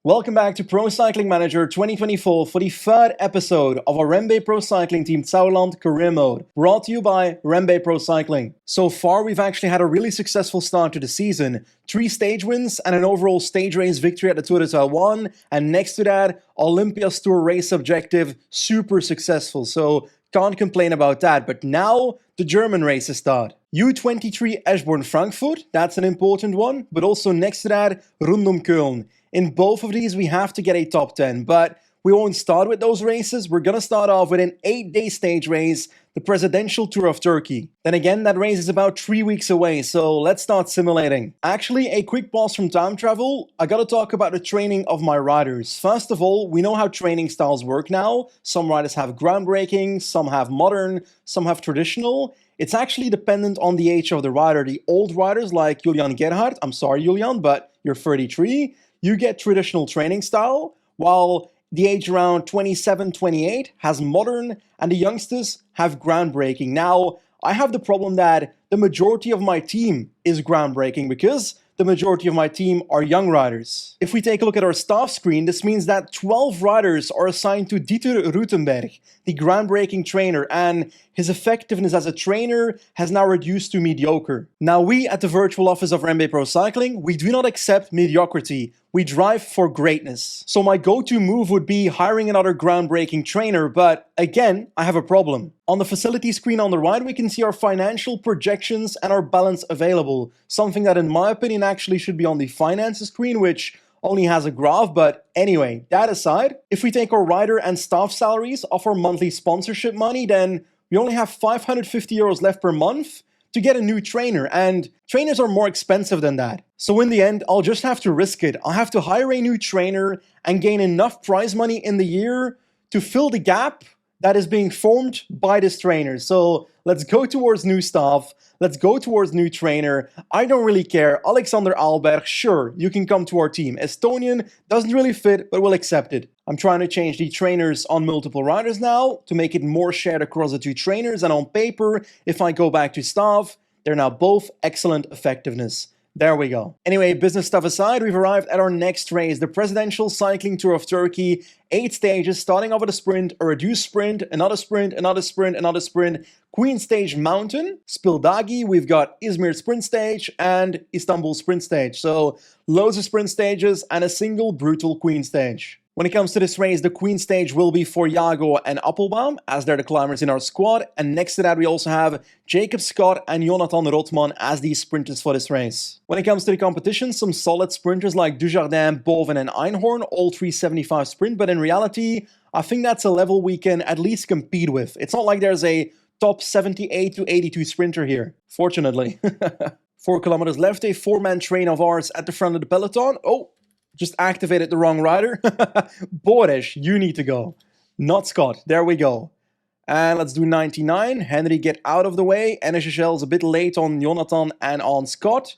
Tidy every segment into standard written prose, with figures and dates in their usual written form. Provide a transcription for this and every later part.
Welcome back to Pro Cycling Manager 2024 for the third episode of our REMBE Pro Cycling Team Sauerland Career Mode, brought to you by REMBE Pro Cycling. So far, we've actually had a really successful start to the season. 3 stage wins and an overall stage race victory at the Tour de Taiwan, and next to that, Olympia's Tour race objective, super successful, so can't complain about that. But now, the German races start. U23 Eschborn Frankfurt, that's an important one, but also next to that, Rundum Köln. In both of these, we have to get a top 10, but we won't start with those races. We're going to start off with an 8-day stage race, the Presidential Tour of Turkey. Then again, that race is about 3 weeks away, so let's start simulating. Actually, a quick pause from time travel. I gotta talk about the training of my riders. First of all, we know how training styles work now. Some riders have groundbreaking, some have modern, some have traditional. It's actually dependent on the age of the rider. The old riders like Julian Gerhardt, I'm sorry Julian, but you're 33, you get traditional training style, while the age around 27, 28 has modern, and the youngsters have groundbreaking. Now, I have the problem that the majority of my team is groundbreaking because the majority of my team are young riders. If we take a look at our staff screen, this means that 12 riders are assigned to Dieter Rutenberg, the groundbreaking trainer, and his effectiveness as a trainer has now reduced to mediocre. Now, we at the virtual office of REMBE Pro Cycling, we do not accept mediocrity. We drive for greatness. So my go-to move would be hiring another groundbreaking trainer, but again, I have a problem. On the facility screen on the right, we can see our financial projections and our balance available, something that in my opinion actually should be on the finances screen, which only has a graph, but anyway, that aside, if we take our rider and staff salaries off our monthly sponsorship money, then we only have 550 euros left per month to get a new trainer, and trainers are more expensive than that. So in the end, I'll just have to risk it. I'll have to hire a new trainer and gain enough prize money in the year to fill the gap that is being formed by this trainer. So let's go towards new staff. Let's go towards new trainer. I don't really care. Alexander Alberg, sure, you can come to our team. Estonian doesn't really fit, but we'll accept it. I'm trying to change the trainers on multiple riders now to make it more shared across the 2 trainers. And on paper, if I go back to staff, they're now both excellent effectiveness. There we go. Anyway, business stuff aside, we've arrived at our next race, the Presidential Cycling Tour of Turkey. 8 stages, starting off with a sprint, a reduced sprint, another sprint, another sprint, another sprint, Queen Stage Mountain, Spildagi, we've got Izmir Sprint Stage, and Istanbul Sprint Stage. So loads of sprint stages and a single brutal Queen Stage. When it comes to this race, the Queen Stage will be for Jago and Appelbaum, as they're the climbers in our squad. And next to that, we also have Jacob Scott and Jonathan Rotman as the sprinters for this race. When it comes to the competition, some solid sprinters like Dujardin, Boven and Einhorn, all 375 sprint. But in reality, I think that's a level we can at least compete with. It's not like there's a top 78 to 82 sprinter here, fortunately. 4 kilometers left, a 4-man train of ours at the front of the peloton. Oh! Just activated the wrong rider. Boris, you need to go. Not Scott. There we go. And let's do 99. Henry, get out of the way. NSHL is a bit late on Jonathan and on Scott.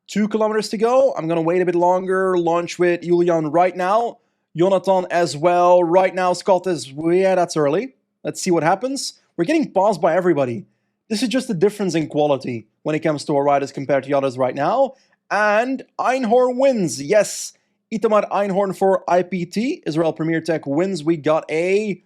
2 kilometers to go. I'm going to wait a bit longer. Launch with Julian right now. Jonathan as well. Right now, Scott is... Yeah, that's early. Let's see what happens. We're getting passed by everybody. This is just the difference in quality when it comes to our riders compared to the others right now. And Einhorn wins. Yes. Itamar Einhorn for IPT, Israel Premier Tech wins. We got a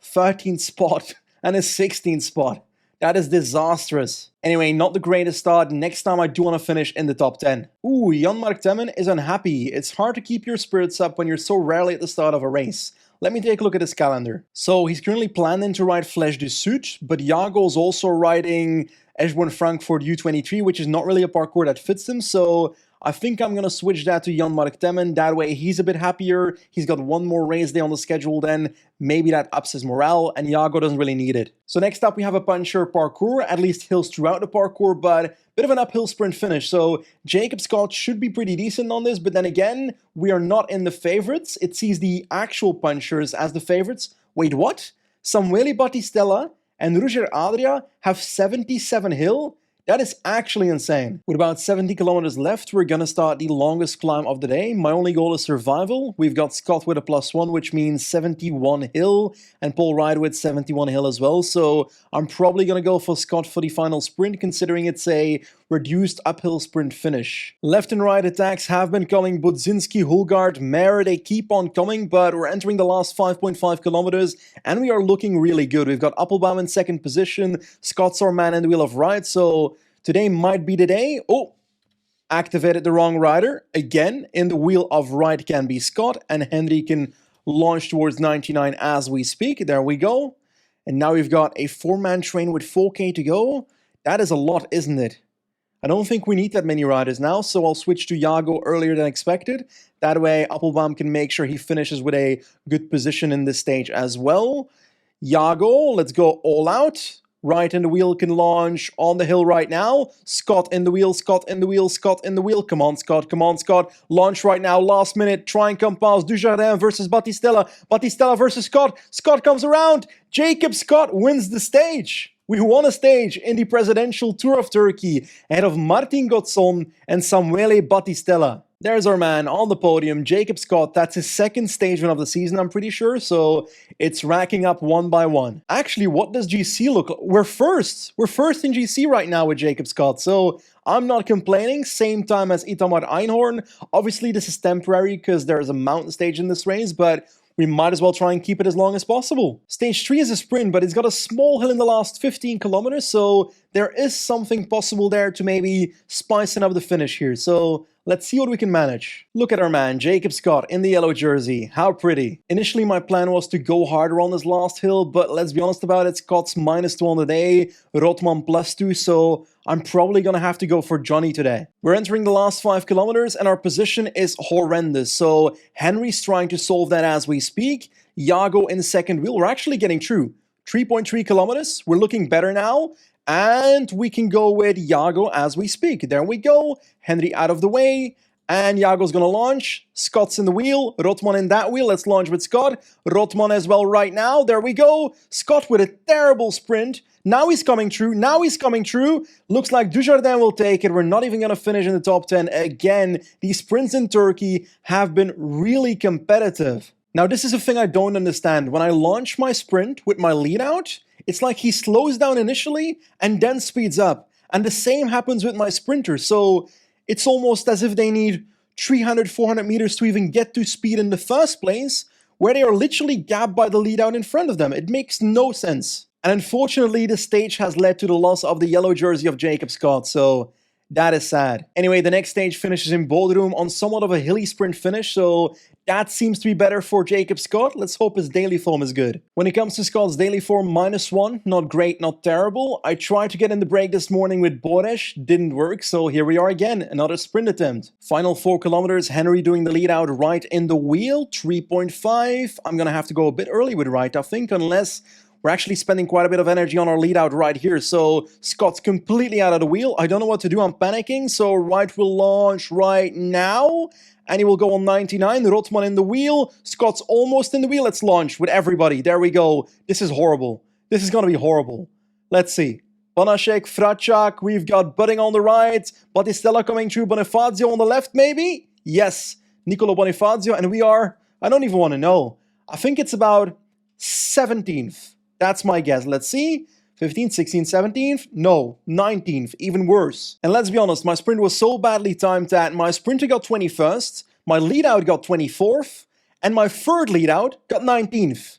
13th spot and a 16th spot. That is disastrous. Anyway, not the greatest start. Next time I do want to finish in the top 10. Ooh, Jan-Mark Temmen is unhappy. It's hard to keep your spirits up when you're so rarely at the start of a race. Let me take a look at his calendar. So he's currently planning to ride Flèche du Sud, but Jago is also riding Eschborn Frankfurt U23, which is not really a parkour that fits him. So I think I'm going to switch that to Jan-Mark Temmen. That way he's a bit happier. He's got one more race day on the schedule then. Maybe that ups his morale, and Jago doesn't really need it. So next up we have a puncher parkour, at least hills throughout the parkour, but bit of an uphill sprint finish. So Jacob Scott should be pretty decent on this, but then again, we are not in the favorites. It sees the actual punchers as the favorites. Wait, what? Samuele Battistella and Roger Adria have 77 hill? That is actually insane. With about 70 kilometers left, we're gonna start the longest climb of the day. My only goal is survival. We've got Scott with a +1, which means 71 hill, and Paul Ryder with 71 hill as well. So I'm probably gonna go for Scott for the final sprint, considering it's a reduced uphill sprint finish. Left and right attacks have been coming. Budzinski, Hulgaard, Mare, they keep on coming, but we're entering the last 5.5 kilometers and we are looking really good. We've got Appelbaum in second position, Scott's our man in the wheel of right, so today might be the day. Oh, activated the wrong rider. Again, in the wheel of right can be Scott, and Henry can launch towards 99 as we speak. There we go. And now we've got a 4-man train with 4K to go. That is a lot, isn't it? I don't think we need that many riders now, so I'll switch to Jago earlier than expected. That way, Appelbaum can make sure he finishes with a good position in this stage as well. Jago, let's go all out. Right in the wheel can launch on the hill right now. Scott in the wheel, Scott in the wheel, Scott in the wheel. Come on, Scott, come on, Scott. Launch right now, last minute. Try and come past Dujardin versus Battistella. Battistella versus Scott. Scott comes around. Jacob Scott wins the stage. We won a stage in the Presidential Tour of Turkey ahead of Martin Gotson and Samuele Battistella. There's our man on the podium, Jacob Scott. That's his second stage win of the season, I'm pretty sure, so it's racking up one by one. Actually, what does GC look like? We're first. We're first in GC right now with Jacob Scott, so I'm not complaining. Same time as Itamar Einhorn. Obviously, this is temporary because there's a mountain stage in this race, but we might as well try and keep it as long as possible. Stage 3 is a sprint, but it's got a small hill in the last 15 kilometers, so there is something possible there to maybe spicing up the finish here. So let's see what we can manage. Look at our man, Jacob Scott, in the yellow jersey. How pretty. Initially, my plan was to go harder on this last hill, but let's be honest about it, Scott's -2 on the day, Rotman +2, so I'm probably gonna have to go for Johnny today. We're entering the last 5 kilometers and our position is horrendous, so Henry's trying to solve that as we speak. Jago in second wheel, we're actually getting through. 3.3 kilometers, we're looking better now. And we can go with Jago as we speak. There we go. Henry out of the way. And Jago's going to launch. Scott's in the wheel. Rotman in that wheel. Let's launch with Scott. Rotman as well right now. There we go. Scott with a terrible sprint. Now he's coming through. Now he's coming through. Looks like Dujardin will take it. We're not even going to finish in the top 10. Again, these sprints in Turkey have been really competitive. Now, this is a thing I don't understand. When I launch my sprint with my lead out, it's like he slows down initially and then speeds up. And the same happens with my sprinter. So it's almost as if they need 300, 400 meters to even get to speed in the first place, where they are literally gapped by the lead out in front of them. It makes no sense. And unfortunately, the stage has led to the loss of the yellow jersey of Jacob Scott. So that is sad. Anyway, the next stage finishes in Bodrum on somewhat of a hilly sprint finish, so that seems to be better for Jacob Scott. Let's hope his daily form is good. When it comes to Scott's daily form, -1, not great, not terrible. I tried to get in the break this morning with Boresh, didn't work, so here we are again, another sprint attempt. Final 4 kilometers, Henry doing the lead out right in the wheel, 3.5. I'm gonna have to go a bit early with right, I think, unless we're actually spending quite a bit of energy on our lead out right here, so Scott's completely out of the wheel. I don't know what to do, I'm panicking, so right will launch right now, and he will go on 99, Rotman in the wheel, Scott's almost in the wheel, let's launch with everybody, there we go. This is horrible. This is gonna be horrible. Let's see. Banaszek, Fracak, we've got Budding on the right, Battistella coming through, Bonifazio on the left maybe? Yes, Nicolo Bonifazio, and we are, I don't even want to know, I think it's about 17th. That's my guess. Let's see. 15th, 16th, 17th? No, 19th, even worse. And let's be honest, my sprint was so badly timed that my sprinter got 21st, my lead out got 24th, and my third lead out got 19th.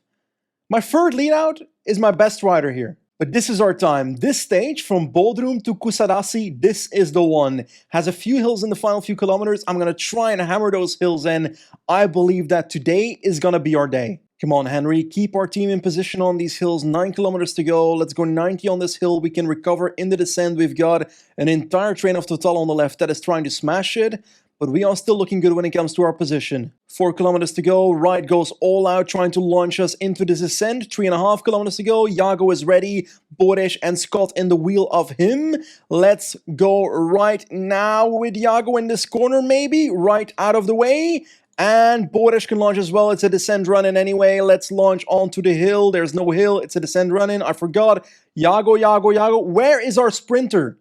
My third lead out is my best rider here. But this is our time. This stage, from Bodrum to Kusadasi, this is the one. Has a few hills in the final few kilometers. I'm going to try and hammer those hills in. I believe that today is going to be our day. Come on, Henry, keep our team in position on these hills. 9 kilometers to go. Let's go 90 on this hill. We can recover in the descent. We've got an entire train of Total on the left that is trying to smash it, but we are still looking good when it comes to our position. 4 kilometers to go. Right goes all out, trying to launch us into this ascent. 3.5 kilometers to go. Jago is ready. Boresh and Scott in the wheel of him. Let's go right now with Jago in this corner, maybe. Right out of the way. And Boresh can launch as well. It's a descent run-in anyway. Let's launch onto the hill. There's no hill. It's a descent run-in. I forgot. Jago, Jago, Jago. Where is our sprinter?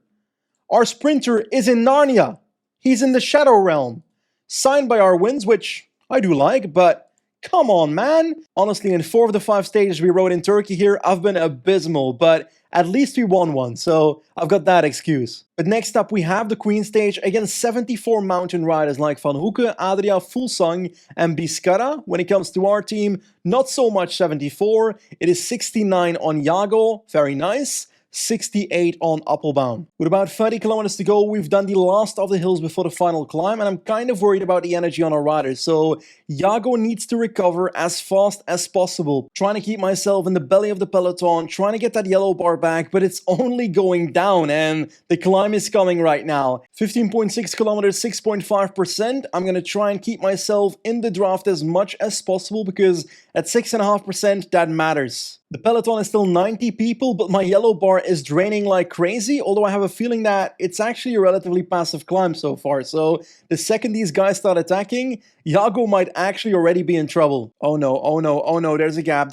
Our sprinter is in Narnia. He's in the Shadow Realm. Signed by our wins, which I do like, but Come on, man! Honestly, in 4 of the 5 stages we rode in Turkey here, I've been abysmal, but at least we won one, so I've got that excuse. But next up we have the Queen stage against 74 mountain riders like Van Hoeken, Adria, Fulsang and Biscara. When it comes to our team, not so much 74, it is 69 on Jago, very nice. 68 on Appelbaum. With about 30 kilometers to go, we've done the last of the hills before the final climb, and I'm kind of worried about the energy on our riders, so Jago needs to recover as fast as possible. Trying to keep myself in the belly of the peloton, trying to get that yellow bar back, but it's only going down, and the climb is coming right now. 15.6 kilometers, 6.5%. I'm gonna try and keep myself in the draft as much as possible, because at 6.5%, that matters. The peloton is still 90 people, but my yellow bar is draining like crazy, although I have a feeling that it's actually a relatively passive climb so far, so the second these guys start attacking, Jago might actually already be in trouble. Oh no, oh no, oh no, there's a gap,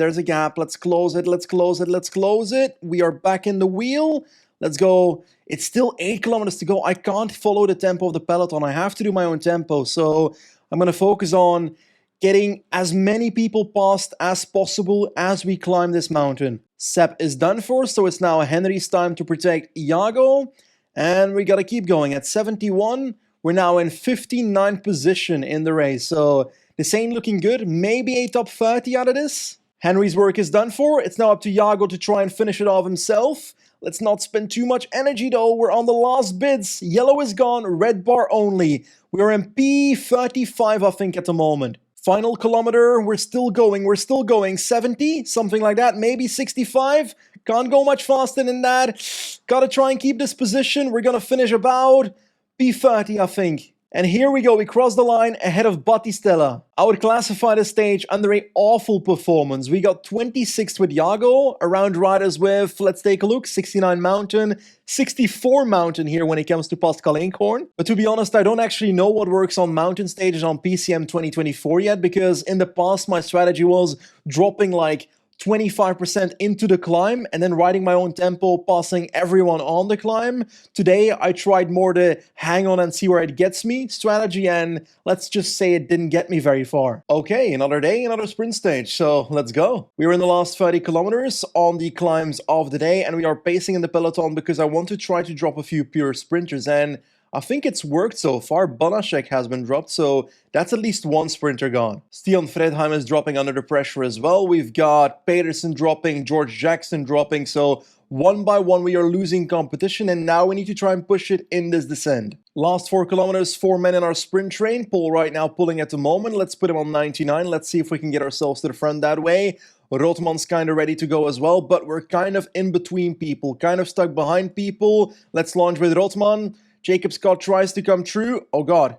let's close it, let's close it, let's close it. We are back in the wheel, let's go. It's still 8 kilometers to go. I can't follow the tempo of the peloton, I have to do my own tempo, so I'm gonna focus on getting as many people past as possible as we climb this mountain. Sepp is done for, so it's now Henry's time to protect Jago. And we gotta keep going. At 71, we're now in 59th position in the race. So this ain't looking good. Maybe a top 30 out of this. Henry's work is done for. It's now up to Jago to try and finish it off himself. Let's not spend too much energy though. We're on the last bids. Yellow is gone, red bar only. We're in P35, I think, at the moment. Final kilometer, we're still going, 70, something like that, maybe 65, can't go much faster than that, gotta try and keep this position, we're gonna finish about P30, I think. And here we go, we cross the line ahead of Battistella. I would classify this stage under an awful performance. We got 26th with Jago, around riders with, let's take a look, 69 mountain, 64 mountain here when it comes to Pascal Inkhorn. But to be honest, I don't actually know what works on mountain stages on PCM 2024 yet, because in the past my strategy was dropping like 25% into the climb and then riding my own tempo, passing everyone on the climb. Today I tried more the hang on and see where it gets me strategy, and let's just say it didn't get me very far. Okay, another day, another sprint stage, so let's go. We're in the last 30 kilometers on the climbs of the day, and we are pacing in the peloton because I want to try to drop a few pure sprinters, and I think it's worked so far. Banaszek has been dropped, so that's at least one sprinter gone. Stian Fredheim is dropping under the pressure as well. We've got Pedersen dropping, George Jackson dropping, so one by one we are losing competition, and now we need to try and push it in this descent. Last 4 kilometers, 4 men in our sprint train. Paul right now pulling at the moment. Let's put him on 99. Let's see if we can get ourselves to the front that way. Rotman's kind of ready to go as well, but we're kind of in between people, kind of stuck behind people. Let's launch with Rotman. Jacob Scott tries to come through. Oh god.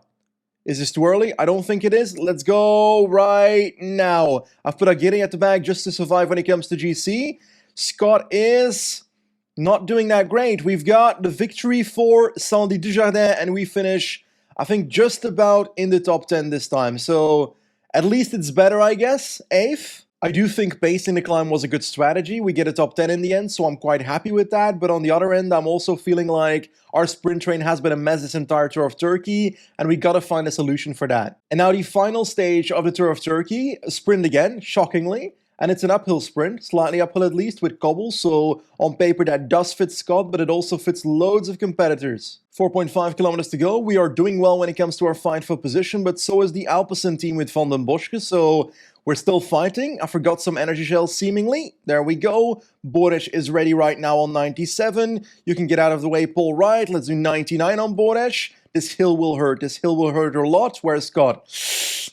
Is this too early? I don't think it is. Let's go right now. I've put Aguirre at the back just to survive when it comes to GC. Scott is not doing that great. We've got the victory for Sandy Dujardin, and we finish, I think, just about in the top 10 this time. So at least it's better, I guess. 8th. I do think pacing the climb was a good strategy. We get a top 10 in the end, so I'm quite happy with that. But on the other end, I'm also feeling like our sprint train has been a mess this entire Tour of Turkey, and we gotta find a solution for that. And now the final stage of the Tour of Turkey, a sprint again, shockingly. And it's an uphill sprint, slightly uphill at least, with cobbles, so on paper that does fit Scott, but it also fits loads of competitors. 4.5 kilometers to go. We are doing well when it comes to our fight for position, but so is the Alpecin team with Van den Boschke, so we're still fighting. I forgot some energy shells seemingly. There we go. Boric is ready right now on 97. You can get out of the way, Paul Wright. Let's do 99 on Boric. This hill will hurt. This hill will hurt a lot. Where's Scott?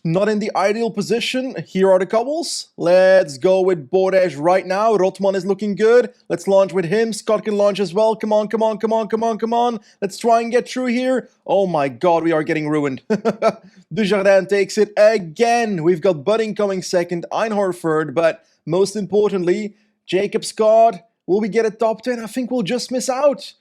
Not in the ideal position. Here are the cobbles. Let's go with Boric right now. Rotman is looking good. Let's launch with him. Scott can launch as well. Come on, come on, come on, come on, come on. Let's try and get through here. Oh my god, we are getting ruined. Dujardin takes it again. We've got Budding coming second, Einhorn third, but most importantly, Jacob Scott. Will we get a top 10? I think we'll just miss out.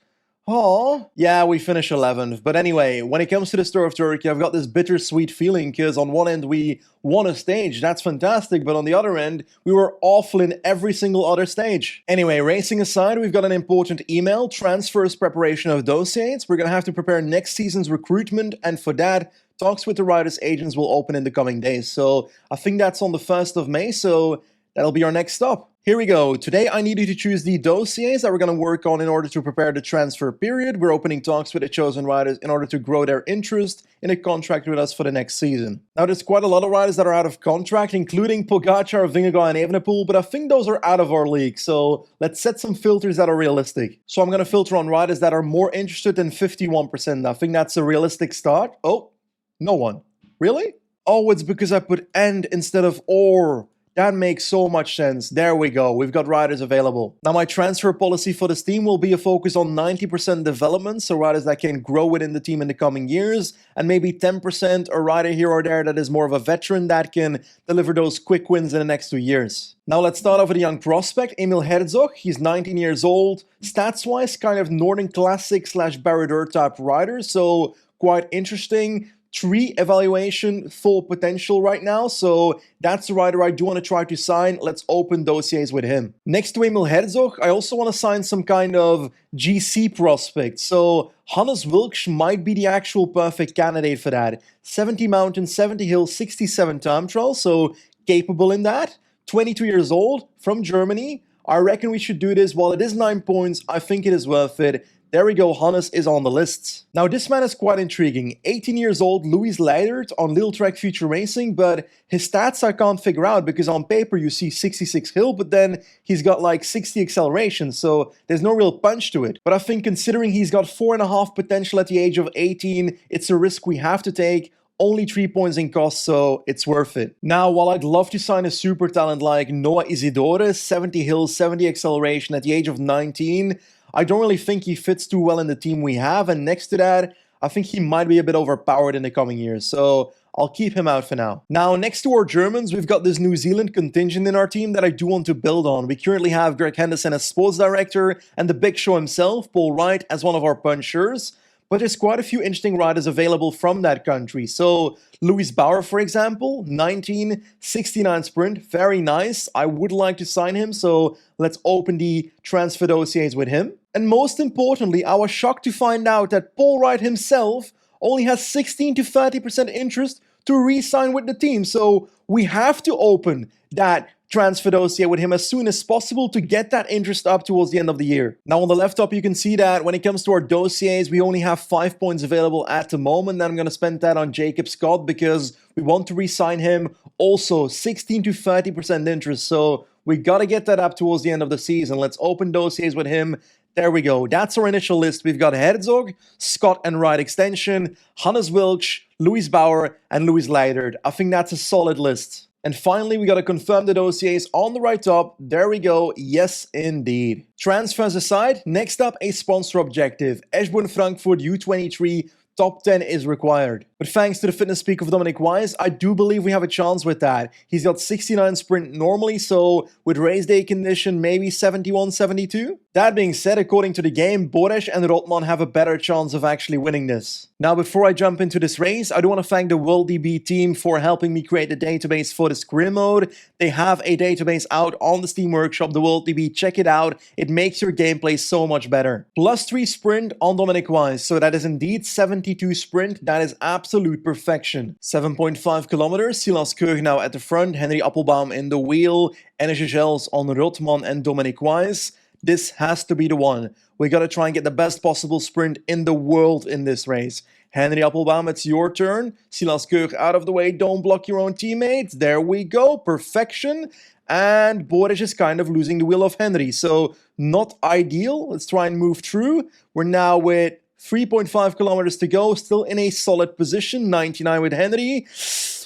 Oh, yeah, we finished 11th. But anyway, when it comes to the Tour of Turkey, I've got this bittersweet feeling because on one end we won a stage, that's fantastic, but on the other end, we were awful in every single other stage. Anyway, racing aside, we've got an important email, transfers, preparation of dossiers. We're gonna have to prepare next season's recruitment, and for that, Talks with the riders' agents will open in the coming days, so I think that's on the 1st of May, so that'll be our next stop. Here we go. Today I need you to choose the dossiers that we're going to work on in order to prepare the transfer period. We're opening talks with the chosen riders in order to grow their interest in a contract with us for the next season. Now there's quite a lot of riders that are out of contract, including Pogacar, Vingegaard and Evenepoel, but I think those are out of our league, so let's set some filters that are realistic. So I'm going to filter on riders that are more interested than 51%. I think that's a realistic start. Oh, no one. Really? Oh, it's because I put and instead of or. That makes so much sense. There we go. We've got riders available. Now my transfer policy for this team will be a focus on 90% development, so riders that can grow within the team in the coming years, and maybe 10% a rider here or there that is more of a veteran that can deliver those quick wins in the next 2 years. Now let's start off with a young prospect, Emil Herzog. He's 19 years old. Stats-wise, kind of Northern Classic / Barodur type rider, so quite interesting. 3 evaluation, full potential right now, so that's the rider I do want to try to sign. Let's open dossiers with him. Next to Emil Herzog, I also want to sign some kind of GC prospect, so Hannes Wilksch might be the actual perfect candidate for that. 70 mountain, 70 hill, 67 time trial, so capable in that. 22 years old, from Germany. I reckon we should do this. While it is 9 points, I think it is worth it. There we go, Hannes is on the list. Now this man is quite intriguing. 18 years old, Louis Leidert on Little Track Future Racing, but his stats I can't figure out because on paper you see 66 hill, but then he's got like 60 acceleration, so there's no real punch to it. But I think considering he's got 4.5 potential at the age of 18, it's a risk we have to take. Only 3 points in cost, so it's worth it. Now, while I'd love to sign a super talent like Noah Isidore, 70 hill, 70 acceleration at the age of 19, I don't really think he fits too well in the team we have, and next to that, I think he might be a bit overpowered in the coming years, so I'll keep him out for now. Now, next to our Germans, we've got this New Zealand contingent in our team that I do want to build on. We currently have Greg Henderson as sports director, and the Big Show himself, Paul Wright, as one of our punchers. But there's quite a few interesting riders available from that country. So Louis Bauer, for example, 19, 69 sprint, very nice. I would like to sign him, so let's open the transfer dossiers with him. And most importantly, I was shocked to find out that Paul Wright himself only has 16 to 30% interest to re-sign with the team. So we have to open that transfer dossier with him as soon as possible to get that interest up towards the end of the year. Now on the left top you can see that when it comes to our dossiers we only have 5 points available at the moment, and I'm going to spend that on Jacob Scott because we want to re-sign him. Also 16 to 30% interest, so we got to get that up towards the end of the season. Let's open dossiers with him. There we go. That's our initial list. We've got Herzog, Scott and Wright extension, Hannes Wilksch, Louis Bauer and Louis Leidert. I think that's a solid list. And finally, we got to confirm the dossiers on the right top. There we go. Yes, indeed. Transfers aside, next up a sponsor objective. Eschborn Frankfurt U23 top 10 is required. But thanks to the fitness peak of Dominic Wise, I do believe we have a chance with that. He's got 69 sprint normally, so with race day condition, maybe 71, 72. That being said, according to the game, Bores and Rotman have a better chance of actually winning this. Now, before I jump into this race, I do want to thank the WorldDB team for helping me create the database for this career mode. They have a database out on the Steam Workshop, the WorldDB. Check it out. It makes your gameplay so much better. +3 sprint on Dominic Wise, so that is indeed 72 sprint. That is absolute perfection. 7.5 kilometers, Silas Keug now at the front, Henry Appelbaum in the wheel, Energy Gels on Rotman and Dominic Wise. This has to be the one. We gotta try and get the best possible sprint in the world in this race. Henry Appelbaum, it's your turn. Silas Keug out of the way, don't block your own teammates. There we go, perfection. And Boric is kind of losing the wheel of Henry, so not ideal. Let's try and move through. We're now with 3.5 kilometers to go, still in a solid position. 99 with Henry.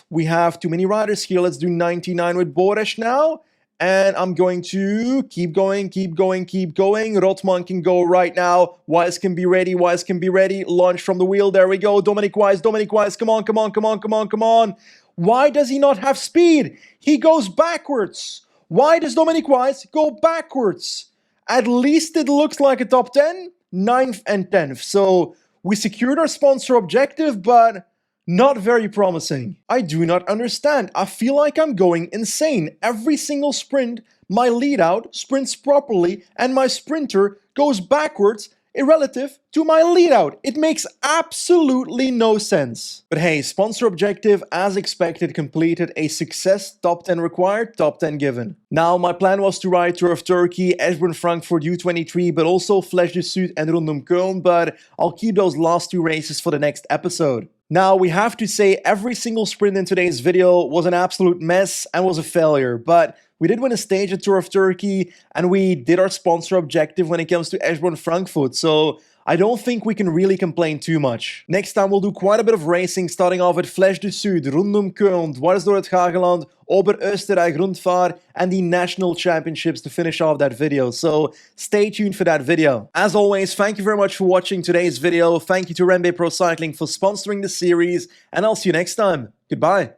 We have too many riders here. Let's do 99 with Boric now. And I'm going to keep going, keep going, keep going. Rotman can go right now. Wise can be ready, Wise can be ready. Launch from the wheel, there we go. Dominic Wise, come on, come on, come on, come on, come on. Why does he not have speed? He goes backwards. Why does Dominic Wise go backwards? At least it looks like a top 10, 9th and 10th. So we secured our sponsor objective, but not very promising. I do not understand. I feel like I'm going insane. Every single sprint, my lead out sprints properly and my sprinter goes backwards relative to my leadout. It makes absolutely no sense. But hey, sponsor objective as expected completed, a success, top 10 required, top 10 given. Now my plan was to ride Tour of Turkey, Eschborn Frankfurt U23, but also Flèche du Sud and Rundum Köln, but I'll keep those last two races for the next episode. Now, we have to say every single sprint in today's video was an absolute mess and was a failure, but we did win a stage at Tour of Turkey and we did our sponsor objective when it comes to Eschborn Frankfurt, so I don't think we can really complain too much. Next time we'll do quite a bit of racing, starting off at Flèche du Sud, Rundum Köln, dwars door het Hageland, Ober-Österreich Rundfahrt, and the National Championships to finish off that video, so stay tuned for that video. As always, thank you very much for watching today's video, thank you to REMBE Pro Cycling for sponsoring the series, and I'll see you next time. Goodbye.